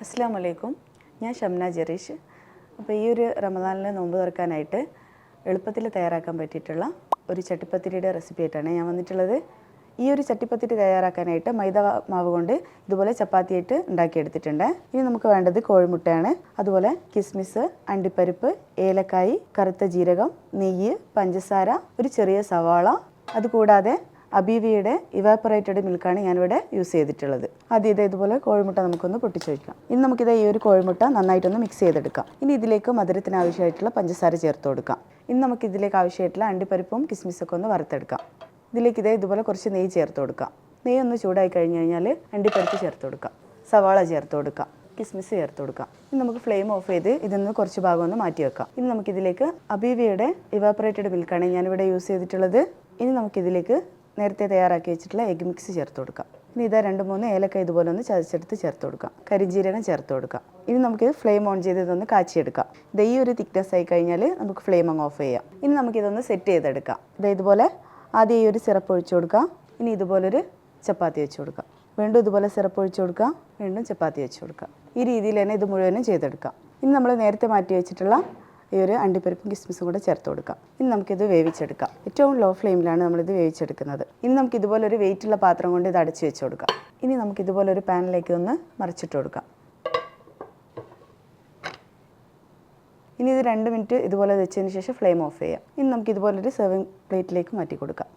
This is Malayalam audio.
അസ്സലാമു അലൈക്കും. ഞാൻ ഷംന ജെറീഷ്. അപ്പോൾ ഈ ഒരു റമദാനിലെ നോമ്പ് തുറക്കാനായിട്ട് എളുപ്പത്തിൽ തയ്യാറാക്കാൻ പറ്റിയിട്ടുള്ള ഒരു ചട്ടിപ്പത്തിരിയുടെ റെസിപ്പി ആയിട്ടാണ് ഞാൻ വന്നിട്ടുള്ളത്. ഈ ഒരു ചട്ടിപ്പത്തിരി തയ്യാറാക്കാനായിട്ട് മൈദ മാവ് കൊണ്ട് ഇതുപോലെ ചപ്പാത്തിയായിട്ട് ഉണ്ടാക്കിയെടുത്തിട്ടുണ്ട്. ഇനി നമുക്ക് വേണ്ടത് കോഴിമുട്ടയാണ്, അതുപോലെ കിസ്മിസ്, അണ്ടിപ്പരിപ്പ്, ഏലക്കായി, കറുത്ത ജീരകം, നെയ്യ്, പഞ്ചസാര, ഒരു ചെറിയ സവാള, അതുകൂടാതെ അബീവിയുടെ ഇവാപ്പറേറ്റഡ് മിൽക്കാണ് ഞാനിവിടെ യൂസ് ചെയ്തിട്ടുള്ളത്. ആദ്യം ഇതുപോലെ കോഴിമുട്ട നമുക്കൊന്ന് പൊട്ടിച്ച് വയ്ക്കാം. ഇനി നമുക്കിത് ഈ ഒരു കോഴിമുട്ട നന്നായിട്ടൊന്ന് മിക്സ് ചെയ്തെടുക്കാം. ഇനി ഇതിലേക്ക് മധുരത്തിന് ആവശ്യമായിട്ടുള്ള പഞ്ചസാര ചേർത്ത് കൊടുക്കാം. ഇനി നമുക്കിതിലേക്ക് ആവശ്യമായിട്ടുള്ള അണ്ടിപ്പരിപ്പും കിസ്മിസൊക്കെ ഒന്ന് വറുത്തെടുക്കാം. ഇതിലേക്ക് ഇതുപോലെ കുറച്ച് നെയ്യ് ചേർത്ത് കൊടുക്കാം. നെയ്യ് ഒന്ന് ചൂടായി കഴിഞ്ഞ് കഴിഞ്ഞാൽ അണ്ടിപ്പരിപ്പ് ചേർത്ത് കൊടുക്കാം, സവാള ചേർത്ത് കൊടുക്കാം, കിസ്മിസ് ചേർത്ത് കൊടുക്കാം. ഇനി നമുക്ക് ഫ്ലെയിം ഓഫ് ചെയ്ത് ഇതിൽ നിന്ന് കുറച്ച് ഭാഗം ഒന്ന് മാറ്റി വെക്കാം. ഇനി നമുക്കിതിലേക്ക് അബീവിയുടെ ഇവാപ്പറേറ്റഡ് മിൽക്കാണ് ഞാനിവിടെ യൂസ് ചെയ്തിട്ടുള്ളത്. ഇനി നമുക്കിതിലേക്ക് നേരത്തെ തയ്യാറാക്കി വെച്ചിട്ടുള്ള എഗ് മിക്സ് ചേർത്ത് കൊടുക്കാം. ഇനി ഇതാ 2-3 ഏലക്ക ഇതുപോലെ ഒന്ന് ചതച്ചെടുത്ത് ചേർത്ത് കൊടുക്കാം. കരിഞ്ജീരകം ചേർത്ത് കൊടുക്കാം. ഇനി നമുക്ക് ഫ്ലെയിം ഓൺ ചെയ്ത് ഇതൊന്ന് കാച്ചിയെടുക്കാം. ഈ ഒരു തിക്നെസ് ആയി കഴിഞ്ഞാൽ നമുക്ക് ഫ്ലെയിം അങ്ങ് ഓഫ് ചെയ്യാം. ഇനി നമുക്കിതൊന്ന് സെറ്റ് ചെയ്തെടുക്കാം. ഇതുപോലെ ആദ്യം ഈ ഒരു സിറപ്പ് ഒഴിച്ചു കൊടുക്കാം. ഇനി ഇതുപോലൊരു ചപ്പാത്തി വെച്ച് കൊടുക്കാം. വീണ്ടും ഇതുപോലെ സിറപ്പ് ഒഴിച്ചു കൊടുക്കാം. വീണ്ടും ചപ്പാത്തി വെച്ച് കൊടുക്കാം. ഈ രീതിയിൽ തന്നെ ഇത് മുഴുവനും ചെയ്തെടുക്കാം. ഇനി നമ്മൾ നേരത്തെ മാറ്റി വെച്ചിട്ടുള്ള ഈ ഒരു അണ്ടിപ്പരിപ്പും കിസ്മിസും കൂടെ ചേർത്ത് കൊടുക്കാം. ഇനി നമുക്കിത് വേവിച്ചെടുക്കാം. ഏറ്റവും ലോ ഫ്ലെയിമിലാണ് നമ്മളിത് വേവിച്ചെടുക്കുന്നത്. ഇനി നമുക്ക് ഇതുപോലൊരു വെയിറ്റുള്ള പാത്രം കൊണ്ട് ഇത് അടച്ചു വെച്ച് കൊടുക്കാം. ഇനി നമുക്ക് ഇതുപോലൊരു പാനിലേക്ക് ഒന്ന് മറിച്ചിട്ട് കൊടുക്കാം. ഇനി ഇത് 2 മിനിറ്റ് ഇതുപോലെ വെച്ചതിന് ശേഷം ഫ്ലെയിം ഓഫ് ചെയ്യാം. ഇനി നമുക്ക് ഇതുപോലൊരു സെർവിങ് പ്ലേറ്റിലേക്ക് മാറ്റി കൊടുക്കാം.